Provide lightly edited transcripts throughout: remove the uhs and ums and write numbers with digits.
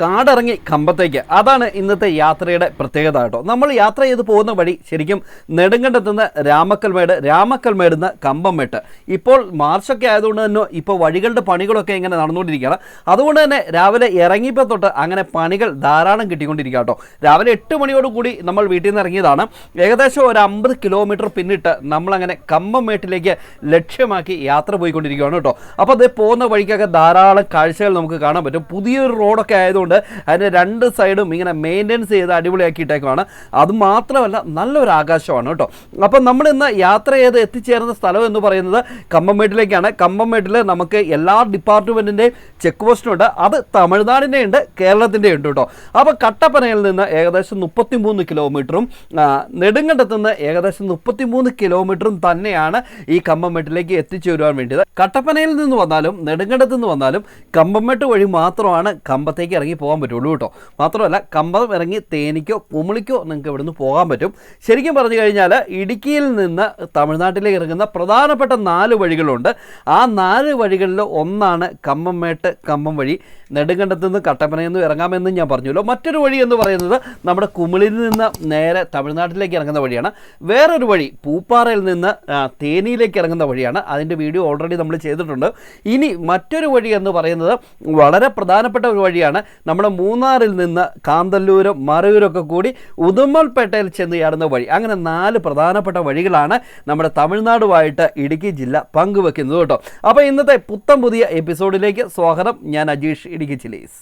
കാടിറങ്ങി കമ്പത്തേക്ക്. അതാണ് ഇന്നത്തെ യാത്രയുടെ പ്രത്യേകത കേട്ടോ. നമ്മൾ യാത്ര ചെയ്ത് പോകുന്ന വഴി ശരിക്കും നെടുങ്കണ്ടത്തുനിന്ന് രാമക്കൽമേട് നിന്ന് കമ്പംമേട്ട്. ഇപ്പോൾ മാർച്ചൊക്കെ ആയതുകൊണ്ട് തന്നെ ഇപ്പോൾ വഴികളുടെ പണികളൊക്കെ ഇങ്ങനെ നടന്നുകൊണ്ടിരിക്കുകയാണ്. അതുകൊണ്ട് തന്നെ രാവിലെ ഇറങ്ങിയപ്പോൾ തൊട്ട് അങ്ങനെ പണികൾ ധാരാളം കിട്ടിക്കൊണ്ടിരിക്കുക കേട്ടോ. രാവിലെ 8 മണിയോടുകൂടി നമ്മൾ വീട്ടിൽ നിന്ന് ഇറങ്ങിയതാണ്. ഏകദേശം ഒരു 50 കിലോമീറ്റർ പിന്നിട്ട് നമ്മളങ്ങനെ കമ്പംമേട്ടിലേക്ക് ലക്ഷ്യമാക്കി യാത്ര പോയിക്കൊണ്ടിരിക്കുകയാണ് കേട്ടോ. അപ്പോൾ അത് പോകുന്ന വഴിക്കൊക്കെ ധാരാളം കാഴ്ചകൾ നമുക്ക് കാണാൻ പറ്റും. പുതിയൊരു റോഡൊക്കെ ആയതുകൊണ്ട് അതിൻ്റെ 2 സൈഡും ഇങ്ങനെ മെയിൻ്റെനൻസ് ചെയ്ത് അടിപൊളിയാക്കിയിട്ടേക്കുവാണ്. അതുമാത്രമല്ല നല്ലൊരു ആകാശമാണ് കേട്ടോ. അപ്പം നമ്മൾ ഇന്ന് യാത്ര ചെയ്ത് എത്തിച്ചേർന്ന സ്ഥലം എന്ന് പറയുന്നത് കമ്പംമേട്ടിലേക്കാണ്. കമ്പംമേട്ടിൽ നമുക്ക് എല്ലാ ഡിപ്പാർട്ട്മെൻറ്റിൻ്റെയും ചെക്ക് പോസ്റ്റുണ്ട്. അത് തമിഴ്നാടിൻ്റെ ഉണ്ട്, കേരളത്തിൻ്റെ ഉണ്ട് കേട്ടോ. അപ്പോൾ കട്ടപ്പനയിൽ നിന്ന് ഏകദേശം 33 കിലോമീറ്ററും നെടുങ്കണ്ടത്ത് നിന്ന് ഏകദേശം 33 കിലോമീറ്ററും തന്നെയാണ് ഈ കമ്പംമേട്ടിലേക്ക് എത്തിച്ചേരുവാൻ വേണ്ടിയത്. കട്ടപ്പനയിൽ നിന്ന് വന്നാലും നെടുങ്കണ്ടത്ത് നിന്ന് വന്നാലും കമ്പംമേട്ട് വഴി മാത്രമാണ് കമ്പത്തേക്ക് ഇറങ്ങി പോകാൻ പറ്റുള്ളൂ കേട്ടോ. മാത്രമല്ല കമ്പം ഇറങ്ങി തേനിക്കോ കുമിളിക്കോ നിങ്ങൾക്ക് ഇവിടുന്ന് പോകാൻ പറ്റും. ശരിക്കും പറഞ്ഞു കഴിഞ്ഞാൽ ഇടുക്കിയിൽ നിന്ന് തമിഴ്നാട്ടിലേക്ക് ഇറങ്ങുന്ന പ്രധാനപ്പെട്ട 4 വഴികളുണ്ട്. ആ 4 വഴികളിൽ ഒന്നാണ് കമ്പംമേട്ട് കമ്പം വഴി. നെടുങ്കണ്ടത്ത് നിന്ന് കട്ടപ്പനയിൽ നിന്ന് ഇറങ്ങാമെന്ന് ഞാൻ പറഞ്ഞല്ലോ. മറ്റൊരു വഴി എന്ന് പറയുന്നത് നമ്മുടെ കുമിളിയിൽ നിന്ന് നേരെ തമിഴ്നാട്ടിലേക്ക് ഇറങ്ങുന്ന വഴിയാണ്. വേറൊരു വഴി പൂപ്പാറയിൽ നിന്ന് തേനിയിലേക്ക് ഇറങ്ങുന്ന വഴിയാണ്. അതിൻ്റെ വീഡിയോ ഓൾറെഡി നമ്മൾ ചെയ്തിട്ടുണ്ട്. ഇനി മറ്റൊരു വഴി എന്ന് പറയുന്നത് വളരെ പ്രധാനപ്പെട്ട ഒരു വഴിയാണ്. നമ്മുടെ മൂന്നാറിൽ നിന്ന് കാന്തല്ലൂരും മറയൂരൊക്കെ കൂടി ഉദുമൽപേട്ടയിൽ ചെന്ന് ചേരുന്ന വഴി. അങ്ങനെ 4 പ്രധാനപ്പെട്ട വഴികളാണ് നമ്മുടെ തമിഴ്നാടുമായിട്ട് ഇടുക്കി ജില്ല പങ്കുവെക്കുന്നത് കേട്ടോ. അപ്പോൾ ഇന്നത്തെ പുത്തൻ പുതിയ എപ്പിസോഡിലേക്ക് സ്വാഗതം. ഞാൻ അജീഷ്, ഇടുക്കി ചില്ലീസ്.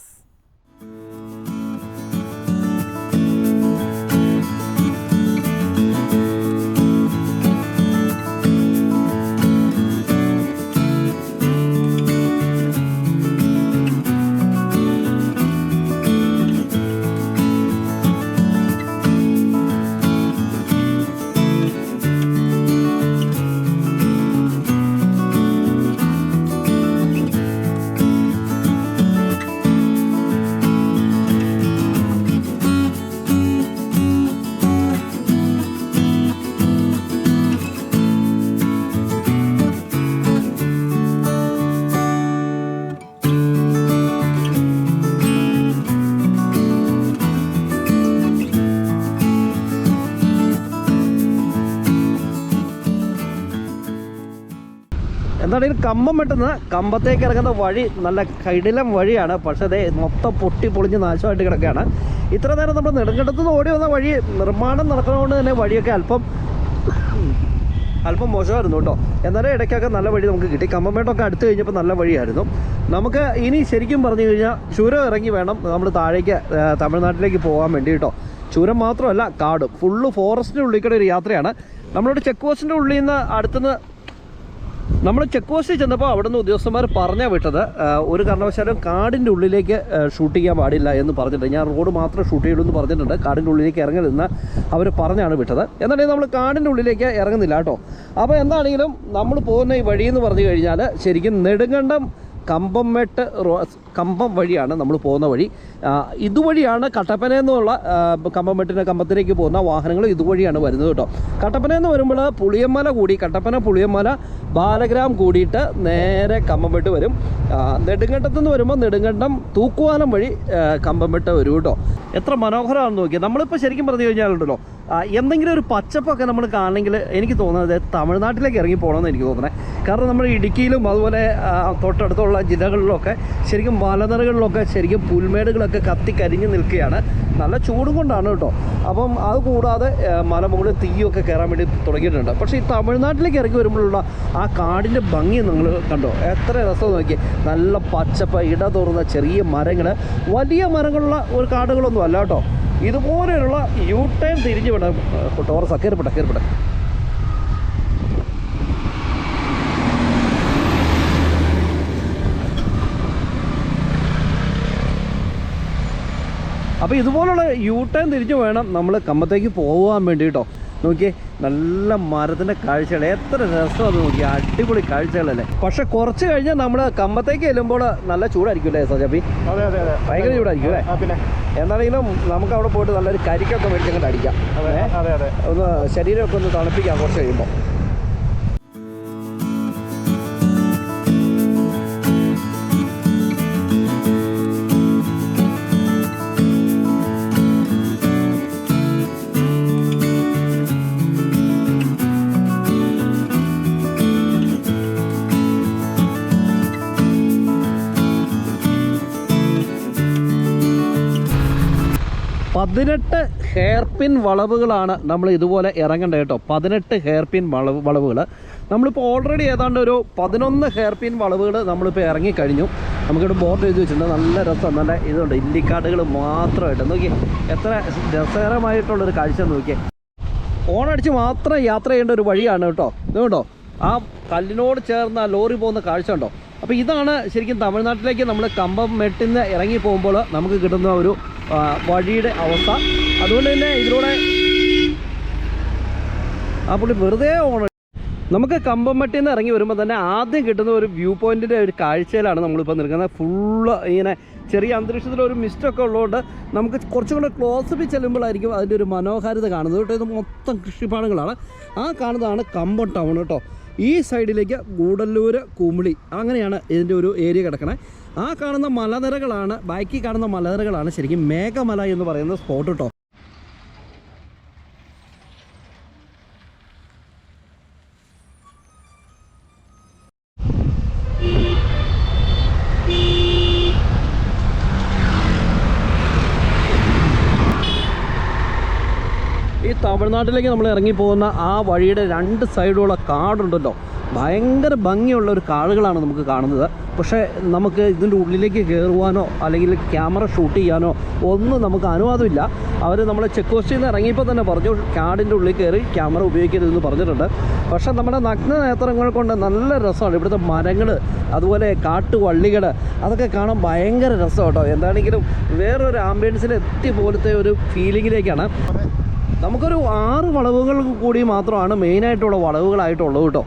എന്താണെങ്കിലും കമ്പം വെട്ടുന്ന കമ്പത്തേക്ക് ഇറങ്ങുന്ന വഴി നല്ല കൈടിലം വഴിയാണ്. പക്ഷേ അതേ മൊത്തം പൊട്ടി പൊളിഞ്ഞ് നാശമായിട്ട് കിടക്കുകയാണ്. ഇത്ര നേരം നമ്മൾ നെടുങ്കണ്ടത്ത് നിന്ന് ഓടി വന്ന വഴി നിർമ്മാണം നടക്കുന്നതുകൊണ്ട് തന്നെ വഴിയൊക്കെ അല്പം മോശമായിരുന്നു കേട്ടോ. എന്നാലും ഇടയ്ക്കൊക്കെ നല്ല വഴി നമുക്ക് കിട്ടി. കമ്പംമേട്ടൊക്കെ അടുത്ത് കഴിഞ്ഞപ്പോൾ നല്ല വഴിയായിരുന്നു. നമുക്ക് ഇനി ശരിക്കും പറഞ്ഞു കഴിഞ്ഞാൽ ചുരം ഇറങ്ങി വേണം നമ്മൾ താഴേക്ക് തമിഴ്നാട്ടിലേക്ക് പോകാൻ വേണ്ടി കേട്ടോ. ചുരം മാത്രമല്ല കാടും ഫുള്ള് ഫോറസ്റ്റിൻ്റെ ഉള്ളിൽ കൂടെ ഒരു യാത്രയാണ്. നമ്മളോട് ചെക്ക് പോസ്റ്റിൻ്റെ ഉള്ളിൽ നിന്ന് അടുത്തുനിന്ന് നമ്മൾ ചെക്ക് പോസ്റ്റിൽ ചെന്നപ്പോൾ അവിടെ നിന്ന് ഉദ്യോഗസ്ഥന്മാർ പറഞ്ഞാൽ വിട്ടത് ഒരു കാരണവശാലും കാടിൻ്റെ ഉള്ളിലേക്ക് ഷൂട്ട് ചെയ്യാൻ പാടില്ല എന്ന് പറഞ്ഞിട്ടുണ്ട്. ഞാൻ റോഡ് മാത്രമേ ഷൂട്ട് ചെയ്യുള്ളൂ എന്ന് പറഞ്ഞിട്ടുണ്ട്. കാടിൻ്റെ ഉള്ളിലേക്ക് ഇറങ്ങരുതെന്ന് അവർ പറഞ്ഞാണ് വിട്ടത്. എന്നാണെങ്കിൽ നമ്മൾ കാടിൻ്റെ ഉള്ളിലേക്ക് ഇറങ്ങുന്നില്ല കേട്ടോ. അപ്പോൾ എന്താണെങ്കിലും നമ്മൾ പോകുന്ന ഈ വഴി എന്ന് പറഞ്ഞു കഴിഞ്ഞാൽ ശരിക്കും നെടുങ്കണ്ടം കമ്പംമേട്ട് കമ്പം വഴിയാണ് നമ്മൾ പോകുന്ന വഴി. ഇതുവഴിയാണ് കട്ടപ്പനയിൽ നിന്നുള്ള കമ്പത്തിലേക്ക് പോകുന്ന വാഹനങ്ങൾ ഇതുവഴിയാണ് വരുന്നത് കേട്ടോ. കട്ടപ്പനയിൽ നിന്ന് വരുമ്പോൾ പുളിയമ്മല കൂടി കട്ടപ്പന പുളിയമ്മല ബാലഗ്രാം കൂടിയിട്ട് നേരെ കമ്പംമേട്ട് വരും. നെടുങ്കണ്ടത്തു നിന്ന് വരുമ്പോൾ നെടുങ്കണ്ടം തൂക്കുവാലം വഴി കമ്പംമേട്ട് വരും കേട്ടോ. എത്ര മനോഹരമാണെന്ന് നോക്കിയാൽ. നമ്മളിപ്പോൾ ശരിക്കും പറഞ്ഞു കഴിഞ്ഞാലുണ്ടല്ലോ എന്തെങ്കിലും ഒരു പച്ചപ്പൊക്കെ നമ്മൾ കാണണമെങ്കിൽ എനിക്ക് തോന്നുന്നത് തമിഴ്നാട്ടിലേക്ക് ഇറങ്ങി പോകണമെന്ന് എനിക്ക് തോന്നുന്നത്. കാരണം നമ്മൾ ഇടുക്കിയിലും അതുപോലെ തൊട്ടടുത്തുള്ള ജില്ലകളിലൊക്കെ ശരിക്കും മലനിരകളിലൊക്കെ ശരിക്കും പുൽമേടുകളൊക്കെ കത്തിക്കരിഞ്ഞ് നിൽക്കുകയാണ്. നല്ല ചൂടും കൊണ്ടാണ് കേട്ടോ. അപ്പം അത് കൂടാതെ മലമുകളിൽ തീയൊക്കെ കയറാൻ വേണ്ടി തുടങ്ങിയിട്ടുണ്ട്. പക്ഷേ ഈ തമിഴ്നാട്ടിലേക്ക് ഇറങ്ങി വരുമ്പോഴുള്ള ആ കാടിൻ്റെ ഭംഗി നിങ്ങൾ കണ്ടോ, എത്ര രസം നോക്കി. നല്ല പച്ചപ്പ്, ഇടതോറുന്ന ചെറിയ മരങ്ങൾ, വലിയ മരങ്ങളുള്ള ഒരു കാടുകളൊന്നും അല്ല കേട്ടോ. ഇതുപോലെയുള്ള യു ടൈം തിരിഞ്ഞു വിടാം. ടോറസ് കയറിപ്പെട്ടെ അപ്പോൾ ഇതുപോലുള്ള യു ടൈം തിരിഞ്ഞു വേണം നമ്മൾ കമ്പത്തേക്ക് പോകാൻ വേണ്ടി കേട്ടോ. നോക്കിയേ, നല്ല മരത്തിൻ്റെ കാഴ്ചകൾ, എത്ര രസമാണ് നോക്കിയാൽ, അടിപൊളി കാഴ്ചകളല്ലേ. പക്ഷെ കുറച്ച് കഴിഞ്ഞാൽ നമ്മൾ കമ്പത്തേക്ക് ചെല്ലുമ്പോൾ നല്ല ചൂടായിരിക്കും അല്ലേ സജാബി? ഭയങ്കര ചൂടായിരിക്കും അല്ലേ? പിന്നെ എന്താണെങ്കിലും നമുക്ക് അവിടെ പോയിട്ട് നല്ലൊരു കരിക്കൊക്കെ മേടിച്ചങ്ങോട്ട് അടിക്കാം. ഒന്ന് ശരീരമൊക്കെ ഒന്ന് തണുപ്പിക്കാം കുറച്ച് കഴിയുമ്പോൾ. 18 ഹെയർ പിൻ വളവുകളാണ് നമ്മൾ ഇതുപോലെ ഇറങ്ങേണ്ടത് കേട്ടോ. 18 ഹെയർ പിൻ വളവുകൾ നമ്മളിപ്പോൾ ഓൾറെഡി ഏതാണ്ട് ഒരു 11 ഹെയർ പിൻ വളവുകൾ നമ്മളിപ്പോൾ ഇറങ്ങിക്കഴിഞ്ഞു. നമുക്കിവിടെ ബോർഡ് എഴുതി വെച്ചിട്ടുണ്ട്. നല്ല രസം, നല്ല ഇതുണ്ട്, ഇല്ലിക്കാടുകൾ മാത്രമായിട്ട്. നോക്കി എത്ര രസകരമായിട്ടുള്ളൊരു കാഴ്ച നോക്കിയേ. ഓണടിച്ച് മാത്രം യാത്ര ചെയ്യേണ്ട ഒരു വഴിയാണ് കേട്ടോ. ഇതുകൊണ്ടോ ആ കല്ലിനോട് ചേർന്ന് ആ ലോറി പോകുന്ന കാഴ്ച ഉണ്ടോ. അപ്പോൾ ഇതാണ് ശരിക്കും തമിഴ്നാട്ടിലേക്ക് നമ്മൾ കമ്പംമെട്ടിൽ നിന്ന് ഇറങ്ങി പോകുമ്പോൾ നമുക്ക് കിട്ടുന്ന ഒരു വഴിയുടെ അവസ്ഥ. അതുകൊണ്ട് തന്നെ ഇതിലൂടെ ആ പുള്ളി വെറുതെ ഓണം. നമുക്ക് കമ്പംമെട്ടിൽ നിന്ന് ഇറങ്ങി വരുമ്പോൾ തന്നെ ആദ്യം കിട്ടുന്ന ഒരു വ്യൂ പോയിൻറ്റിൻ്റെ ഒരു കാഴ്ചയിലാണ് നമ്മളിപ്പോൾ നിൽക്കുന്നത്. ഫുള്ള് ഇങ്ങനെ ചെറിയ അന്തരീക്ഷത്തിൽ ഒരു മിസ്റ്റൊക്കെ ഉള്ളതുകൊണ്ട് നമുക്ക് കുറച്ചും കൂടെ ക്ലോസപ്പിൽ ചെല്ലുമ്പോഴായിരിക്കും അതിൻ്റെ ഒരു മനോഹാരിത കാണുന്നത് കേട്ടോ. ഇത് മൊത്തം കൃഷിപ്പാടങ്ങളാണ്. ആ കാണുന്നതാണ് കമ്പം ടൗൺ കേട്ടോ. ഈ സൈഡിലേക്ക് ഗൂഡല്ലൂർ, കുമിളി, അങ്ങനെയാണ് ഇതിൻ്റെ ഒരു ഏരിയ കിടക്കണേ. ആ കാണുന്ന മലനിരകളാണ്, ബാക്കി കാണുന്ന മലനിരകളാണ് ശരിക്കും മേഘമല എന്ന് പറയുന്ന സ്പോട്ട് കേട്ടോ. ഈ തമിഴ്നാട്ടിലേക്ക് നമ്മൾ ഇറങ്ങിപ്പോകുന്ന ആ വഴിയുടെ 2 സൈഡുള്ള കാടുണ്ടല്ലോ, ഭയങ്കര ഭംഗിയുള്ള ഒരു കാടുകളാണ് നമുക്ക് കാണുന്നത്. പക്ഷേ നമുക്ക് ഇതിൻ്റെ ഉള്ളിലേക്ക് കയറുവാനോ അല്ലെങ്കിൽ ക്യാമറ ഷൂട്ട് ചെയ്യാനോ ഒന്നും നമുക്ക് അനുവാദമില്ല. അവർ നമ്മളെ ചെക്ക് പോസ്റ്റിൽ നിന്ന് ഇറങ്ങിയപ്പോൾ തന്നെ പറഞ്ഞു കാടിൻ്റെ ഉള്ളിൽ കയറി ക്യാമറ ഉപയോഗിക്കരുതെന്ന് പറഞ്ഞിട്ടുണ്ട്. പക്ഷേ നമ്മുടെ നഗ്ന നേത്രങ്ങൾ കൊണ്ട് നല്ല രസമാണ്. ഇവിടുത്തെ മരങ്ങൾ, അതുപോലെ കാട്ടുവള്ളികൾ, അതൊക്കെ കാണാൻ ഭയങ്കര രസം കേട്ടോ. എന്താണെങ്കിലും വേറൊരു ആംബിയൻസിൽ എത്തിയ പോലത്തെ ഒരു ഫീലിങ്ങിലേക്കാണ്. നമുക്കൊരു 6 വളവുകൾ കൂടി മാത്രമാണ് മെയിനായിട്ടുള്ള വളവുകളായിട്ടുള്ളത് കേട്ടോ.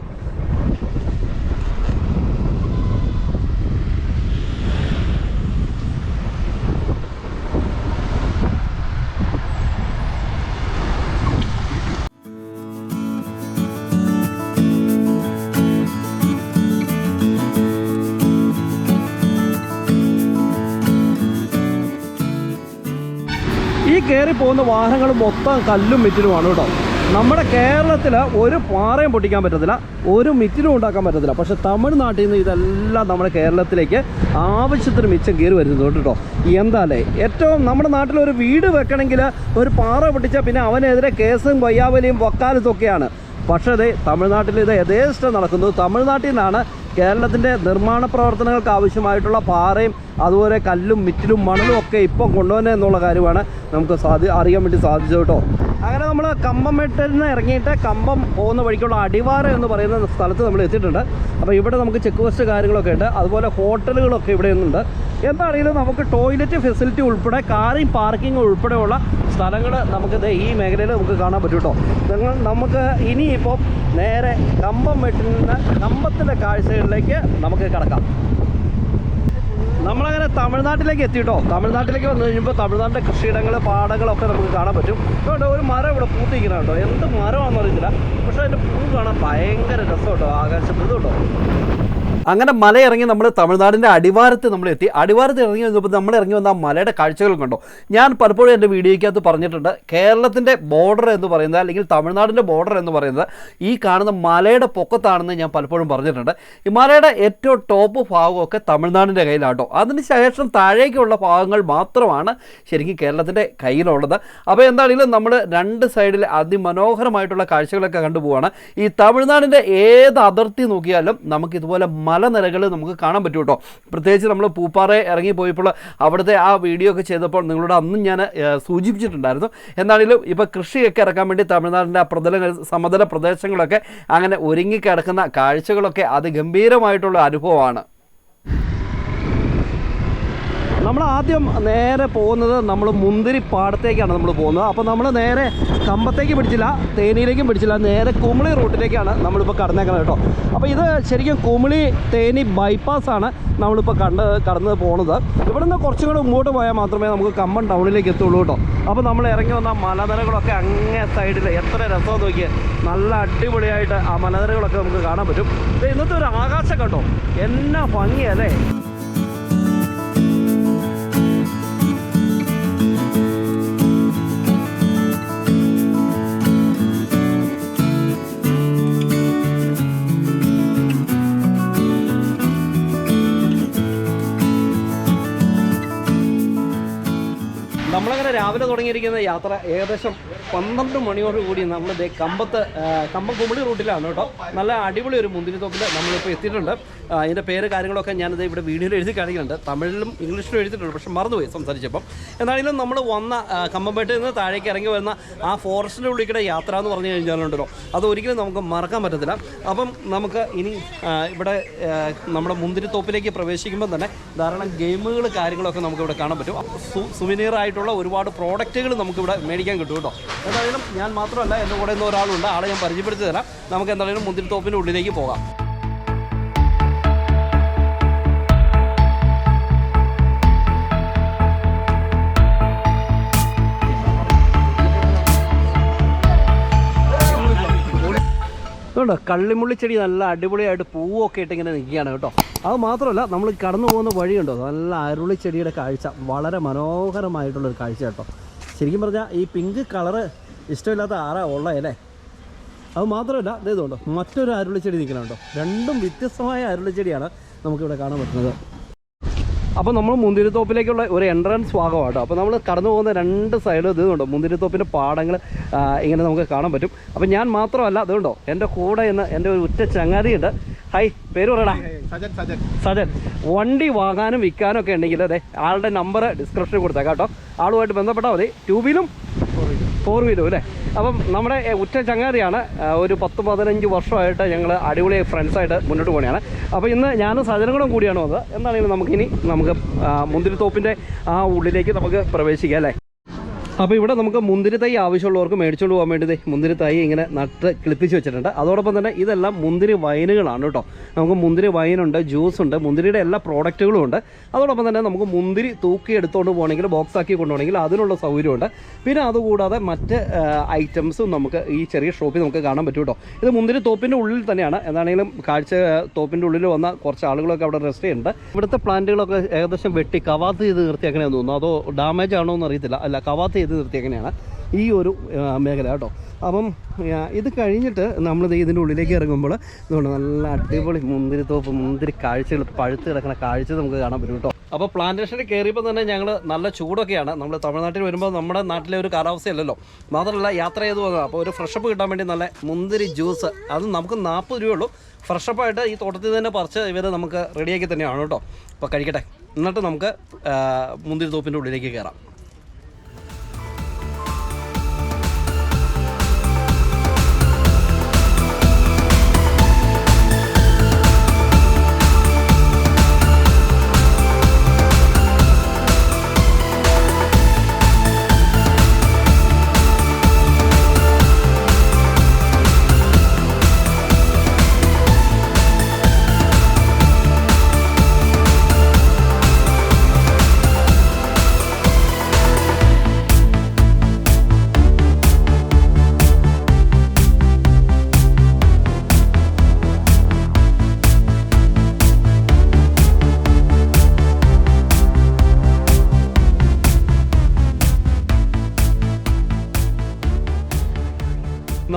ഈ കയറി പോകുന്ന വാഹനങ്ങൾ മൊത്തം കല്ലും മിറ്റിലുമാണ് കേട്ടോ. നമ്മുടെ കേരളത്തിൽ ഒരു പാറയും പൊട്ടിക്കാൻ പറ്റത്തില്ല, ഒരു മിറ്റിലും ഉണ്ടാക്കാൻ പറ്റത്തില്ല. പക്ഷേ തമിഴ്നാട്ടിൽ നിന്ന് ഇതെല്ലാം നമ്മുടെ കേരളത്തിലേക്ക് ആവശ്യത്തിന് മിച്ചം കയറി വരുന്നുണ്ട് കേട്ടോ. എന്താല്ലേ, ഏറ്റവും നമ്മുടെ നാട്ടിലൊരു വീട് വെക്കണമെങ്കിൽ ഒരു പാറ പൊട്ടിച്ചാൽ പിന്നെ അവനെതിരെ കേസും കൊയ്യാവലിയും വക്കാലത്തൊക്കെയാണ്. പക്ഷേ ഇത് തമിഴ്നാട്ടിൽ ഇത് യഥേഷ്ടം നടക്കുന്നത്. തമിഴ്നാട്ടിൽ നിന്നാണ് കേരളത്തിൻ്റെ നിർമ്മാണ പ്രവർത്തനങ്ങൾക്ക് ആവശ്യമായിട്ടുള്ള പാറയും അതുപോലെ കല്ലും മിറ്റിലും മണലും ഒക്കെ ഇപ്പം കൊണ്ടുവന്നെ എന്നുള്ള കാര്യമാണ് നമുക്ക് അറിയാൻ വേണ്ടി സാധിച്ചത് കേട്ടോ. അങ്ങനെ നമ്മൾ കമ്പംമെട്ടിൽ നിന്ന് ഇറങ്ങിയിട്ട് കമ്പം പോകുന്ന വഴിക്കുള്ള അടിവാരം എന്ന് പറയുന്ന സ്ഥലത്ത് നമ്മൾ എത്തിയിട്ടുണ്ട്. അപ്പോൾ ഇവിടെ നമുക്ക് ചെക്ക് പോസ്റ്റ് കാര്യങ്ങളൊക്കെ ഉണ്ട്, അതുപോലെ ഹോട്ടലുകളൊക്കെ ഇവിടെ നിന്നുണ്ട്. എന്താണെങ്കിലും നമുക്ക് ടോയ്ലറ്റ് ഫെസിലിറ്റി ഉൾപ്പെടെ കാറിങ് പാർക്കിംഗ് ഉൾപ്പെടെയുള്ള സ്ഥലങ്ങൾ നമുക്ക് ഈ മേഖലയിൽ നമുക്ക് കാണാൻ പറ്റും കേട്ടോ. നമുക്ക് ഇനിയിപ്പോൾ നേരെ കമ്പംമെട്ടിൽ നിന്ന് കമ്പത്തിൻ്റെ കാഴ്ചകളിലേക്ക് നമുക്ക് കിടക്കാം. നമ്മളങ്ങനെ തമിഴ്നാട്ടിലേക്ക് എത്തിയിട്ടോ. തമിഴ്നാട്ടിലേക്ക് വന്നു കഴിഞ്ഞപ്പോൾ തമിഴ്നാട്ടിലെ കൃഷിയിടങ്ങൾ, പാടങ്ങളൊക്കെ നമുക്ക് കാണാൻ പറ്റും. അതുകൊണ്ട് ഒരു മരം ഇവിടെ പൂത്തിരിക്കണം കേട്ടോ. എന്ത് മരമാണെന്ന് അറിയത്തില്ല, പക്ഷേ അതിൻ്റെ പൂ കാണാൻ ഭയങ്കര രസം കേട്ടോ, ആകാശത്ത് കേട്ടോ. അങ്ങനെ മലയിറങ്ങി നമ്മൾ തമിഴ്നാടിൻ്റെ അടിവാരത്ത് നമ്മൾ എത്തി. അടിവാരത്ത് ഇറങ്ങി വന്നപ്പോൾ നമ്മൾ ഇറങ്ങി വന്ന ആ മലയുടെ കാഴ്ചകൾ കണ്ടോ. ഞാൻ പലപ്പോഴും എൻ്റെ വീഡിയോയ്ക്കകത്ത് പറഞ്ഞിട്ടുണ്ട്, കേരളത്തിൻ്റെ ബോർഡർ എന്ന് പറയുന്നത് അല്ലെങ്കിൽ തമിഴ്നാടിൻ്റെ ബോർഡർ എന്ന് പറയുന്നത് ഈ കാണുന്ന മലയുടെ പൊക്കത്താണെന്ന് ഞാൻ പലപ്പോഴും പറഞ്ഞിട്ടുണ്ട്. ഈ മലയുടെ ഏറ്റവും ടോപ്പ് ഭാഗമൊക്കെ തമിഴ്നാടിൻ്റെ കയ്യിലാട്ടോ. അതിനുശേഷം താഴേക്കുള്ള ഭാഗങ്ങൾ മാത്രമാണ് ശരിക്കും കേരളത്തിൻ്റെ കയ്യിലുള്ളത്. അപ്പോൾ എന്താണെങ്കിലും നമ്മൾ 2 സൈഡിൽ അതിമനോഹരമായിട്ടുള്ള കാഴ്ചകളൊക്കെ കണ്ടുപോവാണ്. ഈ തമിഴ്നാടിൻ്റെ ഏത് അതിർത്തി നോക്കിയാലും നമുക്കിതുപോലെ മലനിരകൾ നമുക്ക് കാണാൻ പറ്റും കേട്ടോ. പ്രത്യേകിച്ച് നമ്മൾ പൂപ്പാറ ഇറങ്ങിപ്പോയപ്പോൾ അവിടുത്തെ ആ വീഡിയോ ഒക്കെ ചെയ്തപ്പോൾ നിങ്ങളോട് അന്നും ഞാൻ സൂചിപ്പിച്ചിട്ടുണ്ടായിരുന്നു. എന്നാണെങ്കിലും ഇപ്പോൾ കൃഷിയൊക്കെ ഇറക്കാൻ വേണ്ടി തമിഴ്നാടിൻ്റെ സമതല പ്രദേശങ്ങളൊക്കെ അങ്ങനെ ഒരുങ്ങിക്കിടക്കുന്ന കാഴ്ചകളൊക്കെ അതിഗംഭീരമായിട്ടുള്ള അനുഭവമാണ്. നമ്മൾ ആദ്യം നേരെ പോകുന്നത് നമ്മൾ മുന്തിരി പാടത്തേക്കാണ് നമ്മൾ പോകുന്നത്. അപ്പോൾ നമ്മൾ നേരെ കമ്പത്തേക്ക് പിടിച്ചില്ല, തേനിയിലേക്കും പിടിച്ചില്ല, നേരെ കുമിളി റൂട്ടിലേക്കാണ് നമ്മളിപ്പോൾ കടന്നേക്കുന്നത് കേട്ടോ. അപ്പോൾ ഇത് ശരിക്കും കുമിളി തേനി ബൈപ്പാസാണ് നമ്മളിപ്പോൾ കടന്ന് പോകുന്നത്. ഇവിടെ നിന്ന് കുറച്ചും കൂടെ മുമ്പോട്ട് പോയാൽ മാത്രമേ നമുക്ക് കമ്പം ടൗണിലേക്ക് എത്തുള്ളൂ കേട്ടോ. അപ്പോൾ നമ്മൾ ഇറങ്ങി വന്ന മലനിരകളൊക്കെ അങ്ങേ സൈഡിൽ എത്ര രസമെന്ന് നോക്കിയാൽ നല്ല അടിപൊളിയായിട്ട് ആ മലനിരകളൊക്കെ നമുക്ക് കാണാൻ പറ്റും. ഇന്നത്തെ ഒരു ആകാശം കേട്ടോ, എന്നാ ഭംഗിയല്ലേ. നമ്മളങ്ങനെ രാവിലെ തുടങ്ങിയിരിക്കുന്ന യാത്ര ഏകദേശം 12 മണിയോട് കൂടി നമ്മൾ കമ്പം കുമളി റൂട്ടിലാണ് കേട്ടോ. നല്ല അടിപൊളി ഒരു മുന്തിരിത്തോപ്പിൽ നമ്മളിപ്പോൾ എത്തിയിട്ടുണ്ട്. അതിൻ്റെ പേര് കാര്യങ്ങളൊക്കെ ഞാനിത് ഇവിടെ വീഡിയോയിൽ എഴുതി കാണിക്കുന്നുണ്ട്. തമിഴിലും ഇംഗ്ലീഷിലും എഴുതിയിട്ടുണ്ട്, പക്ഷെ മറന്നുപോയി സംസാരിച്ചപ്പം. എന്തായാലും നമ്മൾ വന്ന കമ്പംപേട്ടിൽ നിന്ന് താഴേക്ക് ഇറങ്ങി വരുന്ന ആ ഫോറസ്റ്റിൻ്റെ ഉള്ളിൽ യാത്ര എന്ന് പറഞ്ഞു കഴിഞ്ഞാലുണ്ടല്ലോ, അത് ഒരിക്കലും നമുക്ക് മറക്കാൻ പറ്റത്തില്ല. അപ്പം നമുക്ക് ഇനി ഇവിടെ നമ്മുടെ മുന്തിരിത്തോപ്പിലേക്ക് പ്രവേശിക്കുമ്പോൾ തന്നെ ധാരാളം ഗെയിമുകൾ കാര്യങ്ങളൊക്കെ നമുക്കിവിടെ കാണാൻ പറ്റും. സുവനീർ ആയിട്ടുള്ള ഒരുപാട് പ്രോഡക്റ്റുകൾ നമുക്കിവിടെ മേടിക്കാൻ കിട്ടും കേട്ടോ. എന്തായാലും ഞാൻ മാത്രമല്ല, എൻ്റെ കൂടെ ഇന്ന് ഒരാളുണ്ട്, ആളെ ഞാൻ പരിചയപ്പെടുത്തി തരാം. നമുക്ക് എന്തായാലും മുന്തിരിത്തോപ്പിൻ്റെ ഉള്ളിലേക്ക് പോകാം. അതുകൊണ്ട് കള്ളിമുള്ളിച്ചെടി നല്ല അടിപൊളിയായിട്ട് പൂവൊക്കെ ഇട്ട് ഇങ്ങനെ നിൽക്കുകയാണ് കേട്ടോ. അത് മാത്രമല്ല, നമ്മൾ കടന്നു പോകുന്ന വഴിയുണ്ടോ, നല്ല അരുളിച്ചെടിയുടെ കാഴ്ച വളരെ മനോഹരമായിട്ടുള്ളൊരു കാഴ്ച കേട്ടോ. ശരിക്കും പറഞ്ഞാൽ ഈ പിങ്ക് കളറ് ഇഷ്ടമില്ലാത്ത ആരാ ഉള്ളതല്ലേ. അത് മാത്രമല്ല, ഇതേതുണ്ടോ മറ്റൊരു അരുളിച്ചെടി നിൽക്കണുണ്ടോ. രണ്ടും വ്യത്യസ്തമായ അരുളിച്ചെടിയാണ് നമുക്കിവിടെ കാണാൻ പറ്റുന്നത്. അപ്പോൾ നമ്മൾ മുന്തിരിത്തോപ്പിലേക്കുള്ള ഒരു എൻട്രൻസ് ഭാഗമാണ് കേട്ടോ. അപ്പോൾ നമ്മൾ കടന്നു പോകുന്ന രണ്ട് സൈഡും ഇതുണ്ടോ മുന്തിരിത്തോപ്പിൻ്റെ പാടങ്ങൾ ഇങ്ങനെ നമുക്ക് കാണാൻ പറ്റും. അപ്പോൾ ഞാൻ മാത്രമല്ല, അതുകൊണ്ടോ എൻ്റെ കൂടെ ഇന്ന് എൻ്റെ ഒരു ഉറ്റ ചങ്ങാതിയുണ്ട്. ഹായ്, പേര് പറയടാ. സജൻ. വണ്ടി വാങ്ങാനും വിൽക്കാനും ഒക്കെ ഉണ്ടെങ്കിൽ അതെ ആളുടെ നമ്പർ ഡിസ്ക്രിപ്ഷനിൽ കൊടുത്തേക്കാം കേട്ടോ. ആളുമായിട്ട് ബന്ധപ്പെട്ടാൽ മതി. 2 വീലും 4 വീലും അല്ലേ. അപ്പം നമ്മുടെ ഉറ്റ ചങ്ങാതിയാണ്. ഒരു 10-15 വർഷമായിട്ട് ഞങ്ങൾ അടിപൊളി ഫ്രണ്ട്സായിട്ട് മുന്നോട്ട് പോകുകയാണ്. അപ്പോൾ ഇന്ന് ഞാനും സജനങ്ങളും കൂടിയാണ് വന്നത്. എന്താണെങ്കിലും നമുക്ക് മുന്തിരിത്തോപ്പിൻ്റെ ആ ഉള്ളിലേക്ക് നമുക്ക് പ്രവേശിക്കാം അല്ലേ. അപ്പോൾ ഇവിടെ നമുക്ക് മുന്തിരി തൈ ആവശ്യമുള്ളവർക്ക് മേടിച്ചുകൊണ്ട് പോകാൻ വേണ്ടി മുന്തിരി തൈ ഇങ്ങനെ നട്ട് കിളിപ്പിച്ച് വെച്ചിട്ടുണ്ട്. അതോടൊപ്പം തന്നെ ഇതെല്ലാം മുന്തിരി വൈനുകളാണ് കേട്ടോ. നമുക്ക് മുന്തിരി വൈനുണ്ട്, ജ്യൂസുണ്ട്, മുന്തിരിയുടെ എല്ലാ പ്രോഡക്റ്റുകളും ഉണ്ട്. അതോടൊപ്പം തന്നെ നമുക്ക് മുന്തിരി തൂക്കി എടുത്തുകൊണ്ട് പോകണമെങ്കിൽ, ബോക്സാക്കി കൊണ്ടുപോകണമെങ്കിൽ അതിനുള്ള സൗകര്യമുണ്ട്. പിന്നെ അതുകൂടാതെ മറ്റ് ഐറ്റംസും നമുക്ക് ഈ ചെറിയ ഷോപ്പിൽ നമുക്ക് കാണാൻ പറ്റും കേട്ടോ. ഇത് മുന്തിരി തോപ്പിൻ്റെ ഉള്ളിൽ തന്നെയാണ്. എന്താണെങ്കിലും കാഴ്ച തോപ്പിൻ്റെ ഉള്ളിൽ വന്ന കുറച്ച് ആളുകളൊക്കെ അവിടെ റെസ്റ്റ് ചെയ്യുന്നുണ്ട്. ഇവിടുത്തെ പ്ലാന്റുകളൊക്കെ ഏകദേശം വെട്ടി കവാത്ത് ചെയ്ത് നിർത്തിയേക്കണമെന്ന് തോന്നുന്നു. അതോ ഡാമേജ് ആണോ എന്ന് അറിയത്തില്ല. അല്ല, കവാത്ത് ചെയ്ത് നിർത്തിയേക്കനെയാണ് ഈ ഒരു മേഖല കേട്ടോ. അപ്പം ഇത് കഴിഞ്ഞിട്ട് നമ്മളിത് ഇതിൻ്റെ ഉള്ളിലേക്ക് ഇറങ്ങുമ്പോൾ ഇതുകൊണ്ട് നല്ല അടിപൊളി മുന്തിരിത്തോപ്പ്, മുന്തിരി കാഴ്ചകൾ, പഴുത്ത് കിടക്കുന്ന കാഴ്ച നമുക്ക് കാണാൻ പറ്റും കേട്ടോ. അപ്പോൾ പ്ലാന്റേഷനിൽ കയറിയപ്പോൾ തന്നെ ഞങ്ങൾ നല്ല ചൂടൊക്കെയാണ്. നമ്മൾ തമിഴ്നാട്ടിൽ വരുമ്പോൾ നമ്മുടെ നാട്ടിലെ ഒരു കാലാവസ്ഥയല്ലല്ലോ. മാത്രമല്ല യാത്ര ചെയ്ത് പോകുന്നത്. അപ്പോൾ ഒരു ഫ്രഷപ്പ് കിട്ടാൻ വേണ്ടി നല്ല മുന്തിരി ജ്യൂസ്, അത് നമുക്ക് 40 രൂപയുള്ളൂ. ഫ്രഷപ്പായിട്ട് ഈ തോട്ടത്തിൽ തന്നെ പറിച്ച് ഇവർ നമുക്ക് റെഡിയാക്കി തന്നെയാണ് കേട്ടോ. അപ്പോൾ കഴിക്കട്ടെ, എന്നിട്ട് നമുക്ക് മുന്തിരിത്തോപ്പിൻ്റെ ഉള്ളിലേക്ക് കയറാം.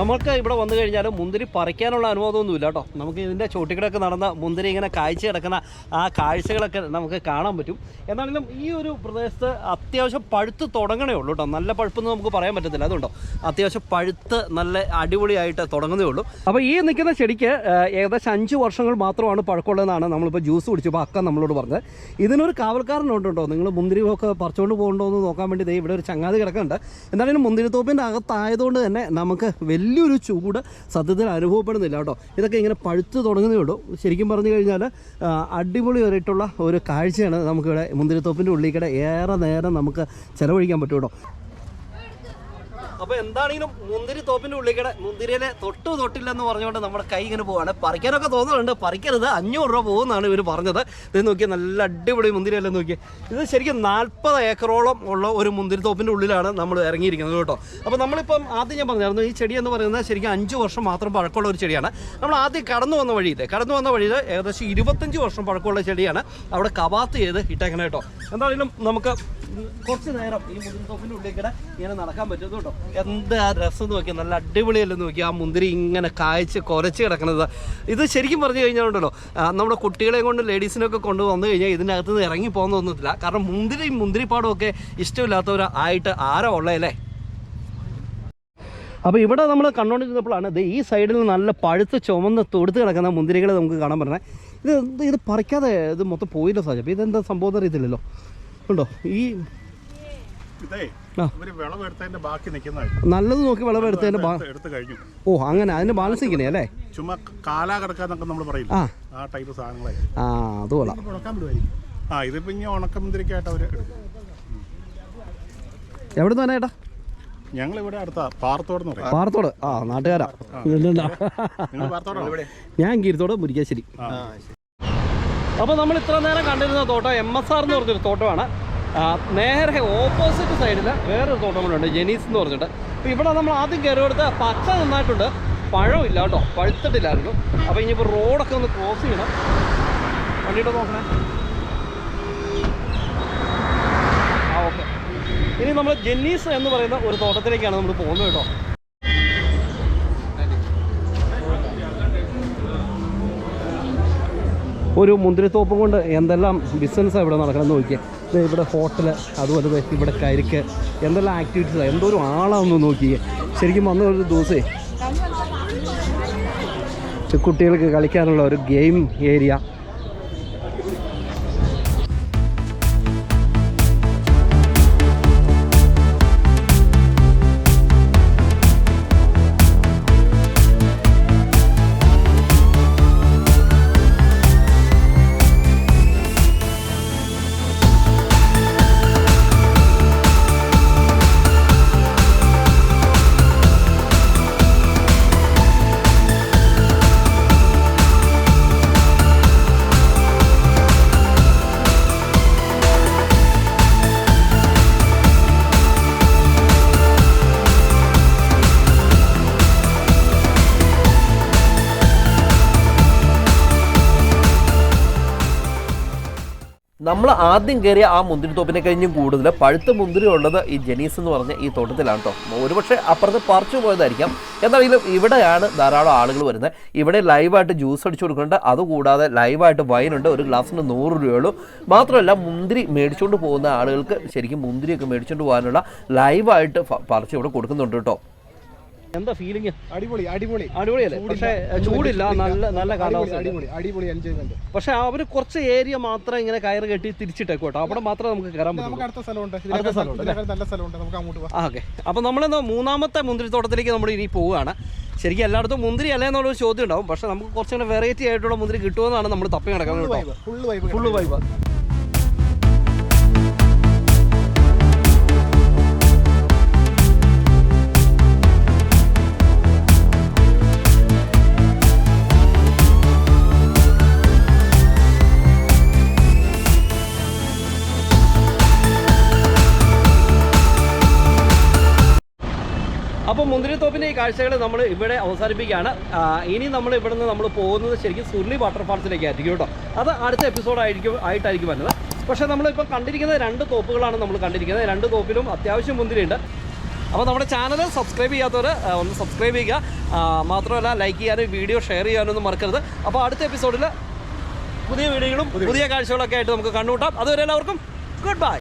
നമുക്ക് ഇവിടെ വന്നു കഴിഞ്ഞാൽ മുന്തിരി പറിക്കാനുള്ള അനുവാദമൊന്നുമില്ല കേട്ടോ. നമുക്ക് ഇതിൻ്റെ ചോട്ടിക്കിടക്ക് നടന്ന മുന്തിരി ഇങ്ങനെ കാഴ്ച കിടക്കുന്ന ആ കാഴ്ചകളൊക്കെ നമുക്ക് കാണാൻ പറ്റും. എന്നാണെങ്കിലും ഈ ഒരു പ്രദേശത്ത് അത്യാവശ്യം പഴുത്ത് തുടങ്ങണേ ഉള്ളൂ കേട്ടോ. നല്ല പഴുപ്പെന്ന് നമുക്ക് പറയാൻ പറ്റത്തില്ല. അതുകൊണ്ടോ അത്യാവശ്യം പഴുത്ത് നല്ല അടിപൊളിയായിട്ട് തുടങ്ങുന്നേ ഉള്ളൂ. അപ്പോൾ ഈ നിൽക്കുന്ന ചെടിക്ക് ഏകദേശം 5 വർഷങ്ങൾ മാത്രമാണ് പഴക്കമുള്ളതെന്നാണ് നമ്മളിപ്പോൾ ജ്യൂസ് കുടിച്ചപ്പോൾ അക്ക നമ്മളോട് പറഞ്ഞത്. ഇതിനൊരു കാവൽക്കാരനുണ്ട് കേട്ടോ. നിങ്ങൾ മുന്തിരിയൊക്കെ പറിച്ചുകൊണ്ട് പോകണ്ടോ എന്ന് നോക്കാൻ വേണ്ടി ഇവിടെ ഒരു ചങ്ങാതി കിടക്കുന്നുണ്ട്. എന്തായാലും മുന്തിരിത്തോപ്പിൻ്റെ അകത്തായതുകൊണ്ട് തന്നെ നമുക്ക് വലിയൊരു ചൂട് സത്യത്തിൽ അനുഭവപ്പെടുന്നില്ല കേട്ടോ. ഇതൊക്കെ ഇങ്ങനെ പഴുത്ത് തുടങ്ങുന്നേ ഉള്ളൂ. ശരിക്കും പറഞ്ഞു കഴിഞ്ഞാൽ അടിപൊളിയായിട്ടുള്ള ഒരു കാഴ്ചയാണ് നമുക്കിവിടെ മുന്തിരിത്തോപ്പിൻ്റെ ഉള്ളിൽ ഏറെ നേരം നമുക്ക് ചിലവഴിക്കാൻ പറ്റും കേട്ടോ. അപ്പോൾ എന്താണെങ്കിലും മുന്തിരി തോപ്പിൻ്റെ ഉള്ളിൽ മുന്തിരിയിലെ തൊട്ടില്ലെന്ന് പറഞ്ഞുകൊണ്ട് നമ്മുടെ കൈ ഇങ്ങനെ പോവാണ്. പറിക്കാനൊക്കെ തോന്നുന്നുണ്ട്, പറിക്കരുത്, 500 രൂപ പോകുമെന്നാണ് ഇവർ പറഞ്ഞത്. ഇത് നോക്കിയാൽ നല്ല അടിപൊളി മുന്തിരിയെല്ലാം നോക്കിയാൽ. ഇത് ശരിക്കും 40 ഏക്കറോളം ഉള്ള ഒരു മുന്തിരിത്തോപ്പിൻ്റെ ഉള്ളിലാണ് നമ്മൾ ഇറങ്ങിയിരിക്കുന്നത് കേട്ടോ. അപ്പോൾ നമ്മളിപ്പം ആദ്യം ഞാൻ പറഞ്ഞായിരുന്നു, ഈ ചെടി എന്ന് പറയുന്നത് ശരിക്കും 5 വർഷം മാത്രം പഴക്കമുള്ള ഒരു ചെടിയാണ്. നമ്മൾ ആദ്യം കടന്നു വന്ന വഴിയിൽ ഏകദേശം 25 വർഷം പഴക്കമുള്ള ചെടിയാണ്. അവിടെ കവാത്ത് ചെയ്ത് ഇട്ടേക്കണം കേട്ടോ. എന്താണെങ്കിലും നമുക്ക് കുറച്ച് നേരം ഈ മുന്തിരിത്തോപ്പിൻ്റെ ഉള്ളിൽ ഇങ്ങനെ നടക്കാൻ പറ്റും കേട്ടോ. എന്താ രസം നോക്കിയാൽ നല്ല അടിപൊളിയല്ലെന്ന് നോക്കി ആ മുന്തിരി ഇങ്ങനെ കായ്ച്ച് കുരച്ച് കിടക്കുന്നത്. ഇത് ശരിക്കും പറഞ്ഞു കഴിഞ്ഞാലുണ്ടല്ലോ നമ്മുടെ കുട്ടികളെയും കൊണ്ട് ലേഡീസിനൊക്കെ കൊണ്ടുവന്നു കഴിഞ്ഞാൽ ഇതിനകത്ത് നിന്ന് ഇറങ്ങി പോകുന്ന തോന്നുന്നില്ല. കാരണം മുന്തിരിപ്പാടും ഒക്കെ ഇഷ്ടമില്ലാത്തവരായിട്ട് ആരാ ഉള്ളതല്ലേ. അപ്പോൾ ഇവിടെ നമ്മൾ കണ്ടുകൊണ്ടിരുന്നപ്പോഴാണ് ഈ സൈഡിൽ നല്ല പഴുത്ത് ചുമന്ന് തൊടുത്ത് കിടക്കുന്ന മുന്തിരികളെ നമുക്ക് കാണാൻ പറഞ്ഞത്. ഇത് പറിക്കാതെ ഇത് മൊത്തം പോയില്ല സാജ. അപ്പോൾ ഇതെന്താ സംഭവം അറിയത്തില്ലല്ലോ. ഉണ്ടോ ഈ നല്ലത് നോക്കി വിളവെടുത്തതിന്റെ ഓ അങ്ങനെ അതിന്റെ ബാലൻസ് ഇങ്ങനെ അല്ലേ. ചുമ്മാ കാലാ കിടക്കാന്നൊക്കെ നമ്മൾ പറയും. ആ ടൈപ്പ് സാധനങ്ങളെ അത് കൊള്ളാം. ഇതിപ്പോ ഇനി ഉണക്കമുന്തിരിക്കായിട്ട് അവര് എവിടെ നിന്ന് ഏട്ടാ? ഞങ്ങൾ ഇവിടെ അടുത്ത പാറത്തോട്. പാറത്തോട് നാട്ടുകാരാ. ഞാൻ കീരത്തോട് മുരിക്കാശ്ശേരി. അപ്പോൾ നമ്മൾ ഇത്ര നേരം കണ്ടിരുന്ന തോട്ടം MSR എന്ന് പറഞ്ഞൊരു തോട്ടമാണ്. നേരെ ഓപ്പോസിറ്റ് സൈഡിൽ വേറൊരു തോട്ടം കൂടെ ജെനീസ് എന്ന് പറഞ്ഞിട്ട്. അപ്പോൾ ഇവിടെ നമ്മൾ ആദ്യം കയറി കൊടുത്ത പച്ച നന്നായിട്ടുണ്ട്, പഴമില്ല കേട്ടോ, പഴുത്തിട്ടില്ലായിരുന്നു. അപ്പോൾ ഇനിയിപ്പോൾ റോഡൊക്കെ ഒന്ന് ക്രോസ് ചെയ്യണം. വണ്ടിയിട്ട് നോക്കണേ. ഓക്കെ. ഇനി നമ്മൾ ജെന്നീസ് എന്ന് പറയുന്ന ഒരു തോട്ടത്തിലേക്കാണ് നമ്മൾ പോകുന്നത് കേട്ടോ. ഒരു മുന്തിരിത്തോപ്പം കൊണ്ട് എന്തെല്ലാം ബിസിനസ്സാണ് ഇവിടെ നടക്കണമെന്ന് നോക്കിയാൽ. ഇവിടെ ഹോട്ടൽ, അതുപോലെ ഇവിടെ കരിക്ക്, എന്തെല്ലാം ആക്ടിവിറ്റീസാണ്, എന്തോരം ആളാണെന്ന് നോക്കിയേ. ശരിക്കും വന്ന ഒരു ദിവസമേ കുട്ടികൾക്ക് കളിക്കാനുള്ള ഒരു ഗെയിം ഏരിയ. നമ്മൾ ആദ്യം കയറിയ ആ മുന്തിരിത്തോപ്പിനെ കഴിഞ്ഞും കൂടുതൽ പഴുത്ത മുന്തിരി ഉള്ളത് ഈ ജെനീസ് എന്ന് പറഞ്ഞ ഈ തോട്ടത്തിലാണ് കേട്ടോ. ഒരുപക്ഷെ അപ്പുറത്ത് പറിച്ചു പോയതായിരിക്കാം. എന്താണെങ്കിലും ഇവിടെയാണ് ധാരാളം ആളുകൾ വരുന്നത്. ഇവിടെ ലൈവായിട്ട് ജ്യൂസ് അടിച്ചു കൊടുക്കുന്നുണ്ട്. അതുകൂടാതെ ലൈവായിട്ട് വൈനുണ്ട്. ഒരു ഗ്ലാസ്സിന് 100 രൂപയുള്ളൂ. മാത്രമല്ല മുന്തിരി മേടിച്ചുകൊണ്ട് പോകുന്ന ആളുകൾക്ക് ശരിക്കും മുന്തിരിയൊക്കെ മേടിച്ചുകൊണ്ട് പോകാനുള്ള ലൈവായിട്ട് പറിച്ച് ഇവിടെ കൊടുക്കുന്നുണ്ട് കേട്ടോ. എന്താ ഫീലിംഗ്? അടിപൊളിയല്ലേ? പക്ഷേ ചൂടില്ല, നല്ല കാലാവസ്ഥ, അടിപൊളി എൻജോയ്മെന്റ്. പക്ഷെ അവര് കുറച്ച് ഏരിയ മാത്രം ഇങ്ങനെ കയറ് കെട്ടി തിരിച്ചിട്ടേക്കോ കേട്ടോ. അവിടെ മാത്രമേ നമുക്ക് കയറാൻ പറ്റും. ഓക്കെ. അപ്പൊ നമ്മളെന്നാ മൂന്നാമത്തെ മുന്തിരിത്തോട്ടത്തിലേക്ക് നമ്മൾ ഇനി പോവുകയാണ്. ശരിക്കും എല്ലായിടത്തും മുന്തിരി അല്ലേ എന്നുള്ളൊരു ചോദ്യം ഉണ്ടാവും. പക്ഷെ നമുക്ക് കുറച്ചുകൂടെ വെറൈറ്റി ആയിട്ടുള്ള മുന്തിരി കിട്ടുമെന്നാണ് നമ്മൾ തപ്പി നടക്കുന്നത് കേട്ടോ. Full vibe. അപ്പോൾ മുന്തിരിത്തോപ്പിൻ്റെ ഈ കാഴ്ചകൾ നമ്മൾ ഇവിടെ അവസാനിപ്പിക്കുകയാണ്. ഇനി നമ്മൾ ഇവിടെ നിന്ന് നമ്മൾ പോകുന്നത് ശരിക്കും സുർലി വാട്ടർഫാൾസിലേക്ക് ആയിരിക്കും കേട്ടോ. അത് അടുത്ത ആയിട്ടായിരിക്കും വരുന്നത്. പക്ഷേ നമ്മളിപ്പോൾ കണ്ടിരിക്കുന്നത് 2 തോപ്പുകളാണ് നമ്മൾ കണ്ടിരിക്കുന്നത്. 2 തോപ്പിലും അത്യാവശ്യം മുന്തിരിയുണ്ട്. അപ്പോൾ നമ്മുടെ ചാനൽ സബ്സ്ക്രൈബ് ചെയ്യാത്തവർ ഒന്ന് സബ്സ്ക്രൈബ് ചെയ്യുക. മാത്രമല്ല ലൈക്ക് ചെയ്യാനും വീഡിയോ ഷെയർ ചെയ്യാനൊന്നും മറക്കരുത്. അപ്പോൾ അടുത്ത എപ്പിസോഡിൽ പുതിയ വീഡിയോകളും പുതിയ കാഴ്ചകളൊക്കെ ആയിട്ട് നമുക്ക് കണ്ടുമുട്ടാം. അതുവരെ എല്ലാവർക്കും ഗുഡ് ബൈ.